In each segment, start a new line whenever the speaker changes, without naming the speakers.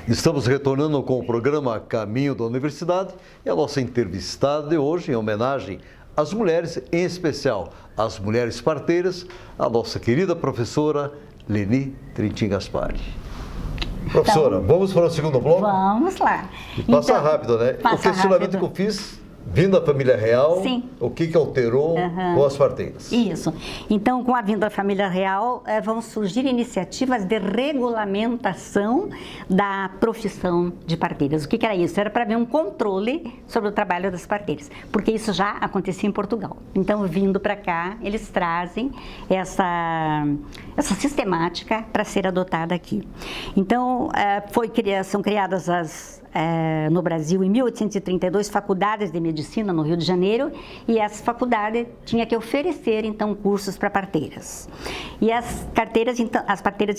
Estamos retornando com o programa Caminho da Universidade e a nossa entrevistada de hoje, em homenagem às mulheres, em especial às mulheres parteiras, a nossa querida professora Leni Trentin Gaspari. Professora,
Então,
vamos para o segundo bloco?
Vamos lá.
E passa
Então,
rápido, né? O questionamento
rápido.
que eu fiz, vindo da família real,
Sim.
o que alterou com as parteiras?
Isso. Então, com a vinda da família real, vão surgir iniciativas de regulamentação da profissão de parteiras. O que era isso? Era para haver um controle sobre o trabalho das parteiras, porque isso já acontecia em Portugal. Então, vindo para cá, eles trazem essa sistemática para ser adotada aqui. Então, são criadas no Brasil, em 1832, faculdades de medicina no Rio de Janeiro, e essa faculdade tinha que oferecer, então, cursos para parteiras. E as parteiras,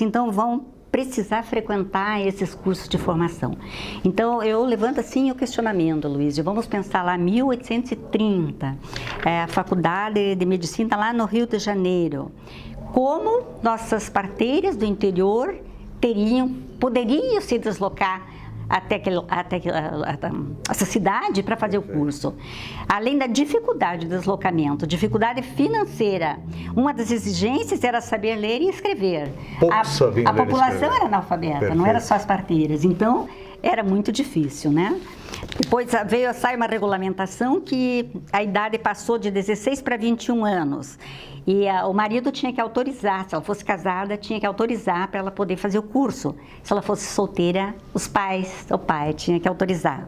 então, vão precisar frequentar esses cursos de formação. Então, eu levanto, assim, o questionamento, Luísio. Vamos pensar lá, 1830, a faculdade de medicina lá no Rio de Janeiro. Como nossas parteiras do interior poderiam se deslocar até essa cidade para fazer o curso. Além da dificuldade de deslocamento, dificuldade financeira, uma das exigências era saber ler e escrever. A população era analfabeta, perfeito. Não era só as parteiras, então era muito difícil, né? Depois sai uma regulamentação que a idade passou de 16 para 21 anos. E o marido tinha que autorizar, se ela fosse casada, tinha que autorizar para ela poder fazer o curso. Se ela fosse solteira, o pai tinha que autorizar.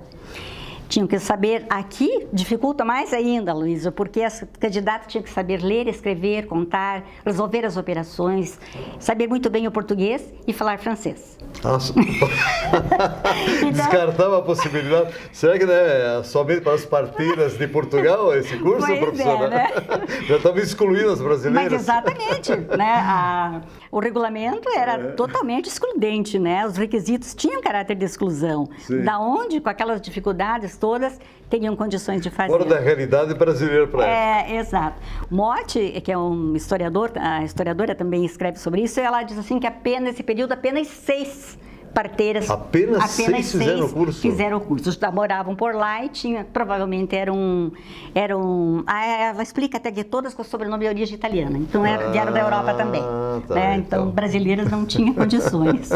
Tinham que saber, aqui dificulta mais ainda, Luísa, porque as candidatas tinham que saber ler, escrever, contar, resolver as operações, saber muito bem o português e falar francês.
Nossa. Descartava a possibilidade. Será que não é somente para as parteiras de Portugal esse curso,
pois
professora?
Né?
Já estamos excluindo as brasileiras.
Mas exatamente, né? O regulamento era totalmente excludente, né? Os requisitos tinham caráter de exclusão. Sim. Da onde, com aquelas dificuldades todas, teriam condições de fazer.
Fora da realidade brasileira para ela.
Exato. Motti, que é um historiador, a historiadora também escreve sobre isso, e ela diz assim que nesse período apenas 6 parteiras,
apenas 6 fizeram o curso.
Moravam por lá e provavelmente eram ela explica até que todas com sobrenome de origem italiana, então vieram da Europa também, né? Então brasileiras não tinham condições.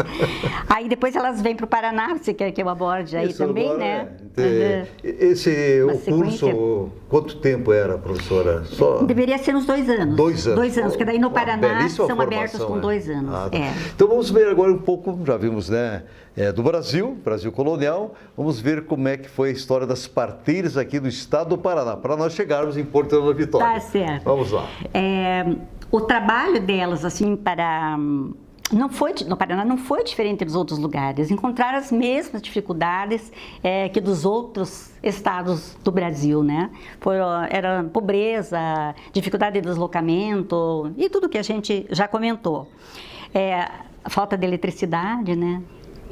Aí depois elas vêm para o Paraná, você quer que eu aborde aí também, né?
O curso, quanto tempo era, professora?
Deveria ser uns 2 anos.
2 anos.
2 anos, porque daí no Paraná são abertos com 2 anos.
Então vamos ver agora um pouco, já vimos, né? Do Brasil colonial, vamos ver como é que foi a história das parteiras aqui do estado do Paraná, para nós chegarmos em Porto da Vitória.
Tá certo.
Vamos lá.
O trabalho delas, assim, no Paraná não foi diferente dos outros lugares, encontraram as mesmas dificuldades que dos outros estados do Brasil, né? Era pobreza, dificuldade de deslocamento e tudo que a gente já comentou. A falta de eletricidade, né?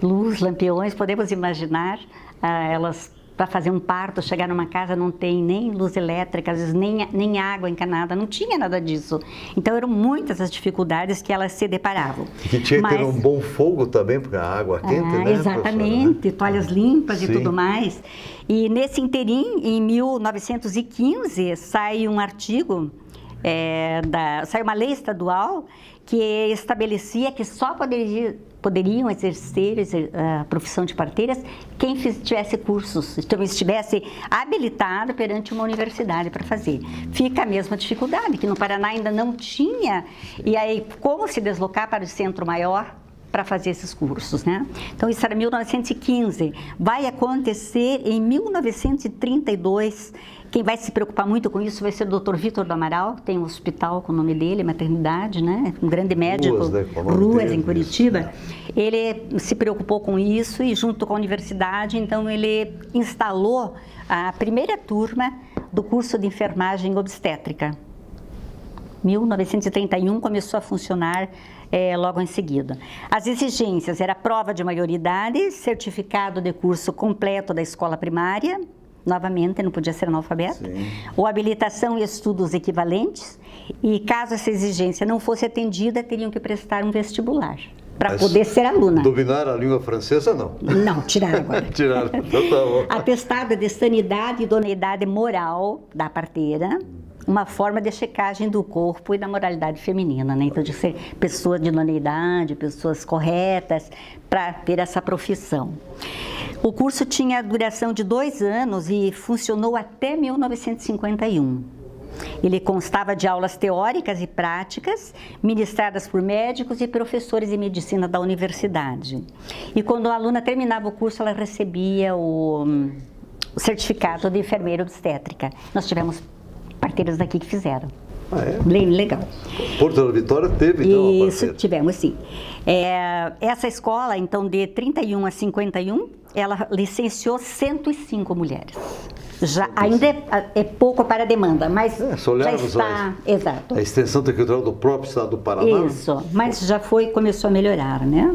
Luz, lampiões, podemos imaginar elas para fazer um parto, chegar numa casa não tem nem luz elétrica, às vezes nem água encanada, não tinha nada disso. Então eram muitas as dificuldades que elas se deparavam.
E tinha que ter um bom fogo também, porque a água quente, né?
Exatamente, toalhas limpas
Sim.
E tudo mais. E nesse interim, em 1915, sai um artigo, sai uma lei estadual que estabelecia que só poderiam exercer a profissão de parteiras quem tivesse cursos, então estivesse habilitado perante uma universidade para fazer. Fica a mesma dificuldade, que no Paraná ainda não tinha, e aí como se deslocar para o centro maior para fazer esses cursos, né? Então isso era 1915, vai acontecer em 1932. Quem vai se preocupar muito com isso vai ser o Dr. Vitor do Amaral, que tem um hospital com o nome dele, maternidade, né? Um grande médico, Ruas, em Curitiba. Ele se preocupou com isso e junto com a universidade, então ele instalou a primeira turma do curso de enfermagem obstétrica. 1931 começou a funcionar logo em seguida. As exigências era prova de maioridade, certificado de curso completo da escola primária, novamente, não podia ser analfabeto, ou habilitação e estudos equivalentes, e caso essa exigência não fosse atendida, teriam que prestar um vestibular. para poder ser aluna.
Dominar a língua francesa, não?
Não, tiraram agora.
Tiraram, então tá bom.
Atestado de sanidade e idoneidade moral da parteira, uma forma de checagem do corpo e da moralidade feminina, né? Então, de ser pessoas de idoneidade, pessoas corretas, para ter essa profissão. O curso tinha duração de 2 anos e funcionou até 1951. Ele constava de aulas teóricas e práticas, ministradas por médicos e professores de medicina da universidade. E quando a aluna terminava o curso, ela recebia o certificado de enfermeira obstétrica. Nós tivemos parteiras daqui que fizeram.
Ah, é?
Bem legal.
Porto da Vitória teve, então, uma
Isso,
parteira.
tivemos sim. Essa escola, então, de 31 a 51, ela licenciou 105 mulheres. Já, ainda é pouco para a demanda, mas
Se olharmos
já está... Exato.
a extensão territorial do próprio estado do Paraná.
Isso, mas já começou a melhorar, né?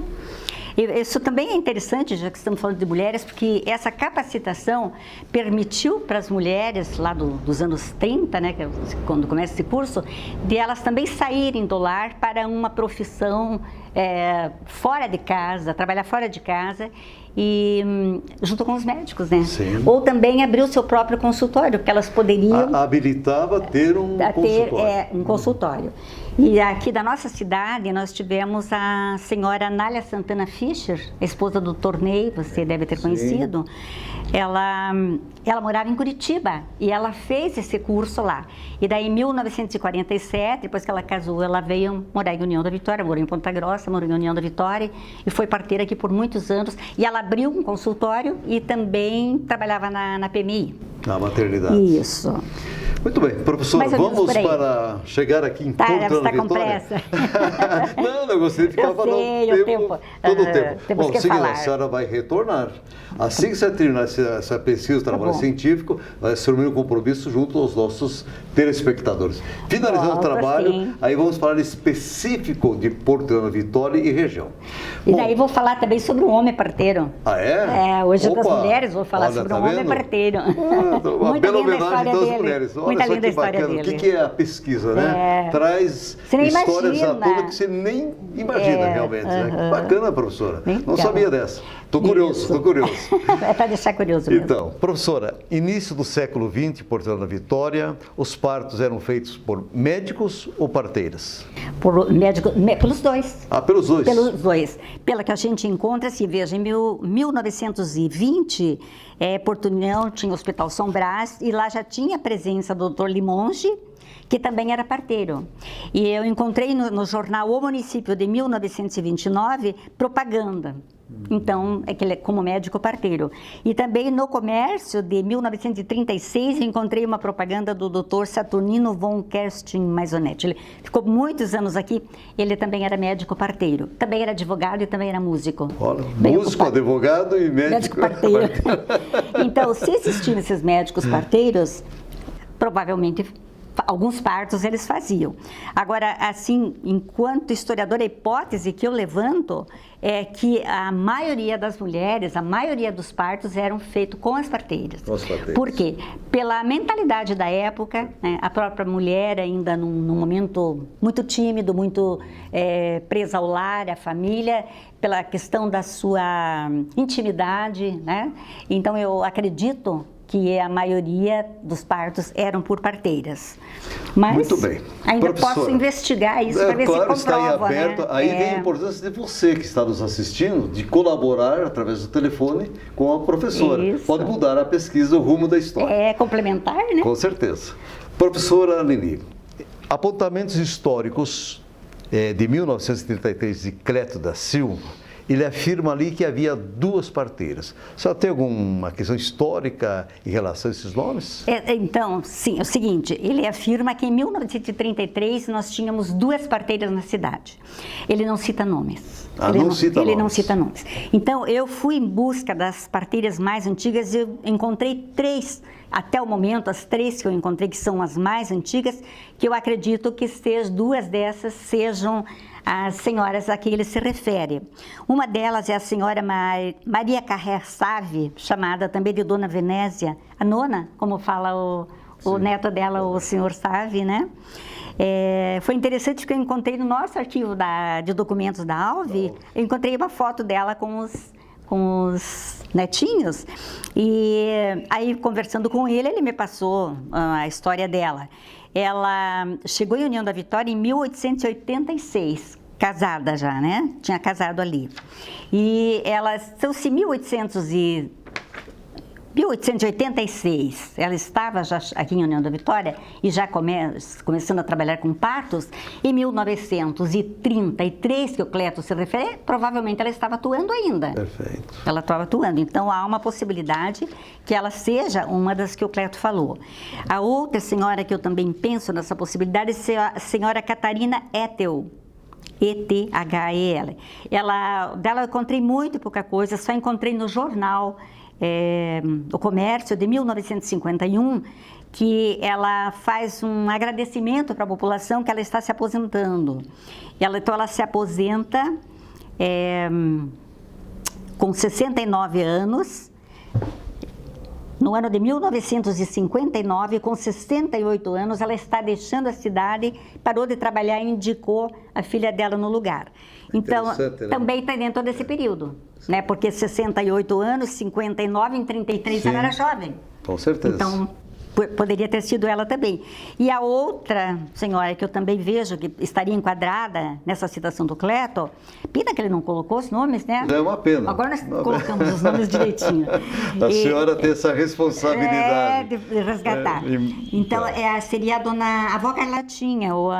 Isso também é interessante, já que estamos falando de mulheres, porque essa capacitação permitiu para as mulheres lá dos anos 30, né, que é quando começa esse curso, de elas também saírem do lar para uma profissão fora de casa, trabalhar fora de casa e junto com os médicos, né?
Sim.
Ou também abrir o seu próprio consultório, porque elas poderiam...
Habilitava ter um consultório.
um consultório. E aqui da nossa cidade, nós tivemos a senhora Anália Santana Fischer, esposa do Tornei, você deve ter conhecido. Ela morava em Curitiba e ela fez esse curso lá. E daí, em 1947, depois que ela casou, ela veio morar em União da Vitória, morou em Ponta Grossa, morou em União da Vitória e foi parteira aqui por muitos anos. E ela abriu um consultório e também trabalhava na PMI.
Na maternidade.
Isso.
Muito bem, professora,
Mais ou menos
vamos
por aí.
para chegar aqui em Porto da
Você está com
Vitória.
pressa?
Não, eu gostaria de ficar
Eu
falando
sei, o tempo.
todo o tempo.
Temos
Bom,
que
seguinte,
falar.
a senhora vai retornar. Assim que você terminar essa pesquisa, trabalho
bom.
científico, vai assumir um compromisso junto aos nossos telespectadores. Finalizando o
Volto,
trabalho,
sim.
aí vamos falar específico de Porto da Vitória e região.
E
Bom,
daí vou falar também sobre o homem parteiro.
Ah, é?
Hoje das
Opa!
mulheres, vou falar
Olha,
sobre
tá
o homem
vendo?
parteiro.
Uma
Muito
bela
linda a
homenagem
história
das
dele.
mulheres. Olha
Muita
só
linda a
que
história
bacana.
dele.
O que é a pesquisa, né? Traz
Você nem
histórias à
imagina.
tona que você nem imagina realmente. Né? Que bacana, professora. Não
Legal.
sabia dessa. Estou curioso,
Isso.
estou curioso.
É para deixar curioso mesmo.
Então, professora, início do século XX, Porto da Vitória, os partos eram feitos por médicos ou parteiras?
Pelos dois.
Ah, pelos dois.
Pelos dois. Pela que a gente encontra, se veja, em 1920, Porto União tinha o Hospital São Brás e lá já tinha a presença do Dr. Limonge, que também era parteiro. E eu encontrei no jornal O Município de 1929 propaganda. Então, é que ele é como médico parteiro. E também no Comércio de 1936 eu encontrei uma propaganda do Dr. Saturnino von Kerstin Maisonetti. Ele ficou muitos anos aqui, ele também era médico parteiro. Também era advogado e também era músico.
Olha,
Bem
músico,
ocupado.
advogado e médico.
Médico parteiro. Então, se existiam esses médicos parteiros, provavelmente alguns partos eles faziam. Agora, assim, enquanto historiadora, a hipótese que eu levanto é que a maioria das mulheres, a maioria dos partos eram feitos com as parteiras.
Com as parteiras.
Por quê? Pela mentalidade da época, né, a própria mulher ainda num momento muito tímido, muito presa ao lar, à família, pela questão da sua intimidade, né? Então, eu acredito que a maioria dos partos eram por parteiras. Mas
Muito bem.
ainda
Professora,
posso investigar isso para ver
claro,
se
está aí
comprova,
aberto.
né?
Aí vem a importância de você que está nos assistindo, de colaborar através do telefone com a professora.
Isso.
Pode mudar a pesquisa, o rumo da história.
É complementar, né?
Com certeza. Professora Lili, apontamentos históricos de 1933 de Cleto da Silva, ele afirma ali que havia 2 parteiras. Só tem alguma questão histórica em relação a esses nomes?
Então, sim, é o seguinte, ele afirma que em 1933 nós tínhamos 2 parteiras na cidade. Ele não cita nomes. Ele não cita nomes. Então, eu fui em busca das parteiras mais antigas e eu encontrei 3, até o momento, as 3 que eu encontrei, que são as mais antigas, que eu acredito que 2 dessas sejam as senhoras a que ele se refere. Uma delas é a senhora Maria Carrer Save, chamada também de Dona Venésia, a nona, como fala o neto dela, o senhor Save, né? Foi interessante que eu encontrei no nosso arquivo de documentos da Alve, eu encontrei uma foto dela com os netinhos, e aí conversando com ele, ele me passou a história dela. Ela chegou em União da Vitória em 1886, casada já, né? Tinha casado ali. E ela, são-se 1886, ela estava já aqui em União da Vitória e já começando a trabalhar com partos. Em 1933, que o Cleto se refere, provavelmente ela estava atuando ainda.
Perfeito.
Ela estava atuando, então há uma possibilidade que ela seja uma das que o Cleto falou. A outra senhora que eu também penso nessa possibilidade é a senhora Catarina Ethel. E-T-H-E-L. Dela eu encontrei muito pouca coisa, só encontrei no jornal O Comércio, de 1951, que ela faz um agradecimento para a população que ela está se aposentando. Então, ela se aposenta com 69 anos, no ano de 1959, com 68 anos, ela está deixando a cidade, parou de trabalhar e indicou a filha dela no lugar. Então, também está dentro desse período, né? Porque 68 anos, 59, em 33 ela era jovem.
Com certeza.
Então, poderia ter sido ela também. E a outra senhora que eu também vejo que estaria enquadrada nessa citação do Cleto, pena que ele não colocou os nomes, né?
É uma pena.
Agora nós colocamos os nomes direitinho.
A senhora tem essa responsabilidade.
De resgatar. Então, seria a avó Carlotinha, ou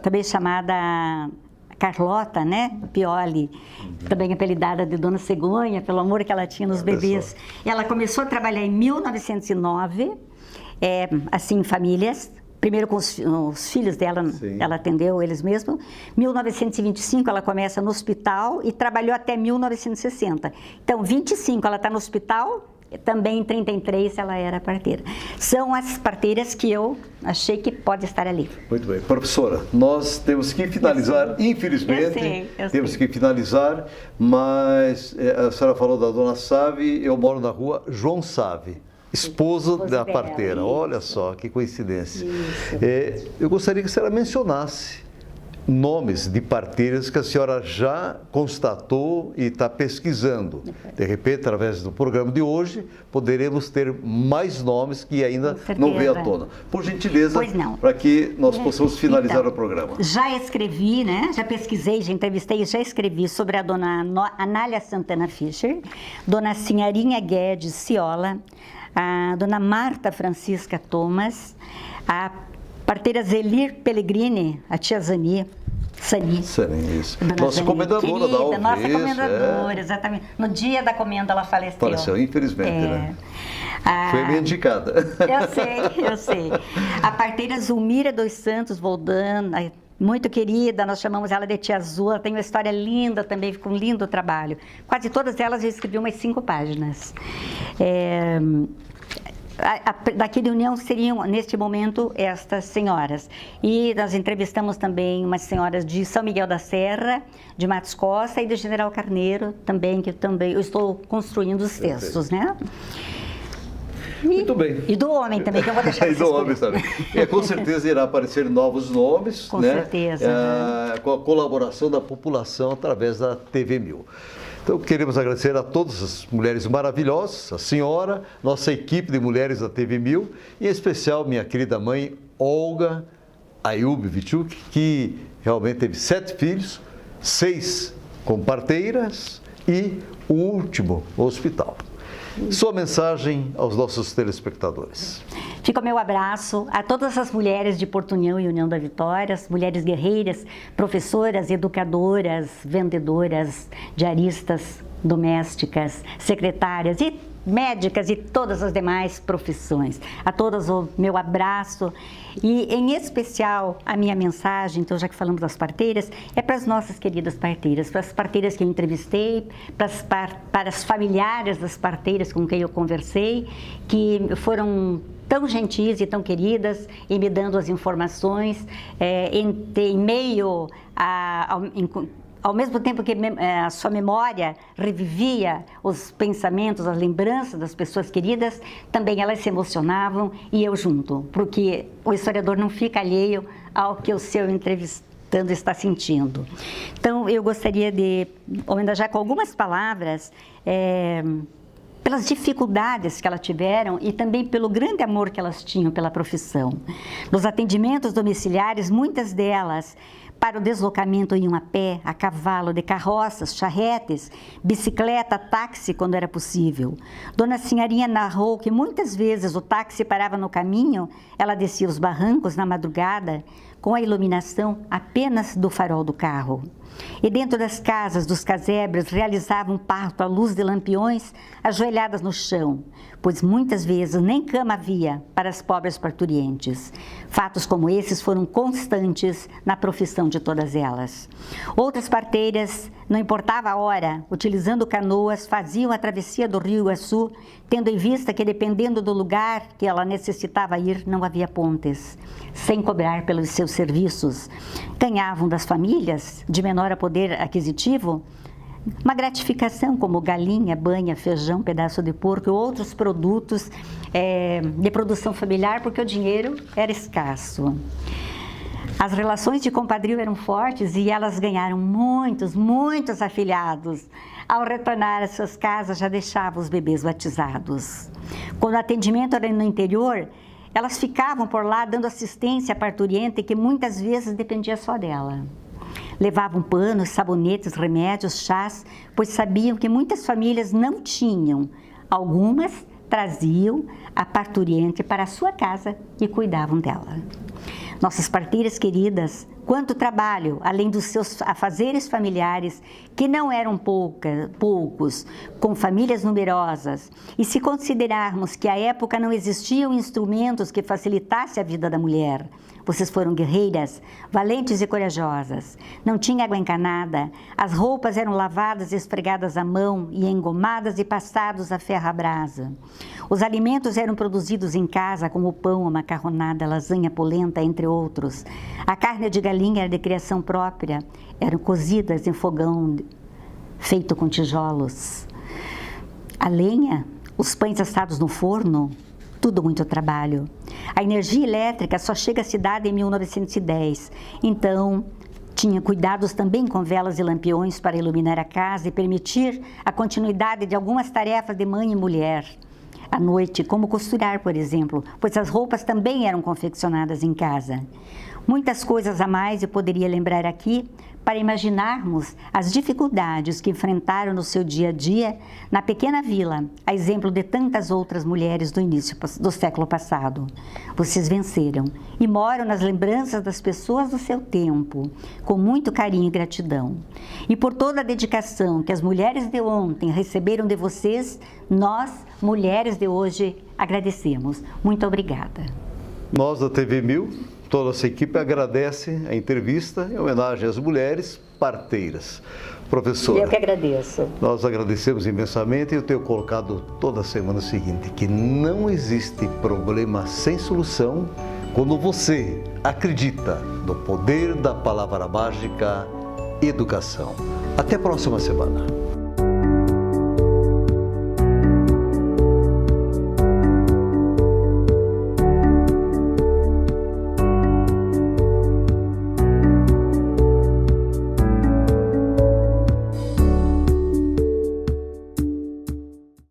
também chamada Carlota, né? Pioli, também apelidada de Dona Cegonha, pelo amor que ela tinha nos bebês. Ela começou a trabalhar em 1909, assim, em famílias. Primeiro com os filhos dela, sim, ela atendeu eles mesmos. Em 1925 ela começa no hospital e trabalhou até 1960. Então, 25 ela está no hospital. Também em 33 ela era parteira. São as parteiras que eu achei que pode estar ali.
Muito bem. Professora, nós temos que finalizar, infelizmente, temos que finalizar, mas a senhora falou da Dona Save, eu moro na rua João Save, esposo da parteira. Isso. Olha só, que coincidência. Eu gostaria que a senhora mencionasse nomes de parteiras que a senhora já constatou e está pesquisando. De repente, através do programa de hoje, poderemos ter mais nomes que ainda não veio à tona. Por gentileza, para que nós possamos finalizar o programa.
Já escrevi, né? Já pesquisei, já entrevistei, já escrevi sobre a dona Anália Santana Fischer, dona Sinharinha Guedes Ciola, a dona Marta Francisca Thomas, a parteira Zelir Pellegrini, a tia Sani,
isso. Nossa comendadora da Alve.
Nossa comendadora, exatamente. No dia da comenda ela faleceu.
Faleceu, infelizmente, né? Foi bem indicada.
Eu sei. A parteira Zulmira dos Santos Voldan, muito querida, nós chamamos ela de Tia Azul, ela tem uma história linda também, ficou um lindo trabalho. Quase todas elas eu escrevi umas 5 páginas. Daqui de União seriam, neste momento, estas senhoras. E nós entrevistamos também umas senhoras de São Miguel da Serra, de Matos Costa e de General Carneiro, também, que também eu estou construindo os textos, né?
Muito bem.
E do homem também, que eu vou deixar
E do homem também. Com certeza irá aparecer novos nomes,
com certeza.
Com a colaboração da população através da TV 1000. Então, queremos agradecer a todas as mulheres maravilhosas, a senhora, nossa equipe de mulheres da TV 1000, e em especial minha querida mãe, Olga Ayub Vichuk, que realmente teve 7 filhos, 6 com parteiras e o último no hospital. Sua mensagem aos nossos telespectadores.
Fica o meu abraço a todas as mulheres de Porto União e União da Vitória, as mulheres guerreiras, professoras, educadoras, vendedoras, diaristas, domésticas, secretárias e médicas e todas as demais profissões. A todas o meu abraço e, em especial, a minha mensagem, então, já que falamos das parteiras, é para as nossas queridas parteiras, para as parteiras que eu entrevistei, para as familiares das parteiras com quem eu conversei, que foram tão gentis e tão queridas e me dando as informações em meio ao mesmo tempo que a sua memória revivia os pensamentos, as lembranças das pessoas queridas, também elas se emocionavam e eu junto, porque o historiador não fica alheio ao que o seu entrevistando está sentindo. Então, eu gostaria de homenagear com algumas palavras, pelas dificuldades que elas tiveram e também pelo grande amor que elas tinham pela profissão. Nos atendimentos domiciliares, muitas delas, para o deslocamento, iam a pé, a cavalo, de carroças, charretes, bicicleta, táxi, quando era possível. Dona Sinharinha narrou que muitas vezes o táxi parava no caminho, ela descia os barrancos na madrugada, com a iluminação apenas do farol do carro. E dentro das casas dos casebres realizavam parto à luz de lampiões, ajoelhadas no chão, pois muitas vezes nem cama havia para as pobres parturientes. Fatos como esses foram constantes na profissão de todas elas. Outras parteiras, não importava a hora, utilizando canoas, faziam a travessia do Rio Iguaçu, tendo em vista que, dependendo do lugar que ela necessitava ir, não havia pontes. Sem cobrar pelos seus serviços, ganhavam das famílias, de menor poder aquisitivo, uma gratificação como galinha, banha, feijão, pedaço de porco e outros produtos de produção familiar, porque o dinheiro era escasso. As relações de compadrio eram fortes e elas ganharam muitos afilhados. Ao retornar às suas casas, já deixavam os bebês batizados. Quando o atendimento era no interior, elas ficavam por lá dando assistência à parturiente, que muitas vezes dependia só dela. Levavam panos, sabonetes, remédios, chás, pois sabiam que muitas famílias não tinham. Algumas traziam a parturiente para a sua casa e cuidavam dela. Nossas parteiras queridas, quanto trabalho, além dos seus afazeres familiares, que não eram poucos, com famílias numerosas, e se considerarmos que à época não existiam instrumentos que facilitassem a vida da mulher, vocês foram guerreiras, valentes e corajosas. Não tinha água encanada, as roupas eram lavadas e esfregadas à mão e engomadas e passados a ferro à brasa. Os alimentos eram produzidos em casa, como o pão, a macarronada, a lasanha, polenta, entre outros. A carne de galinha era de criação própria, eram cozidas em fogão feito com tijolos. A lenha, os pães assados no forno, tudo muito trabalho. A energia elétrica só chega à cidade em 1910, então tinha cuidados também com velas e lampiões para iluminar a casa e permitir a continuidade de algumas tarefas de mãe e mulher. À noite, como costurar, por exemplo, pois as roupas também eram confeccionadas em casa. Muitas coisas a mais eu poderia lembrar aqui para imaginarmos as dificuldades que enfrentaram no seu dia a dia na pequena vila, a exemplo de tantas outras mulheres do início do século passado. Vocês venceram e moram nas lembranças das pessoas do seu tempo, com muito carinho e gratidão. E por toda a dedicação que as mulheres de ontem receberam de vocês, nós, mulheres de hoje, agradecemos. Muito obrigada.
Nós da TV 1000, toda essa equipe agradece a entrevista em homenagem às mulheres parteiras. Professora,
eu que agradeço.
Nós agradecemos imensamente e eu tenho colocado toda semana o seguinte, que não existe problema sem solução quando você acredita no poder da palavra mágica educação. Até a próxima semana.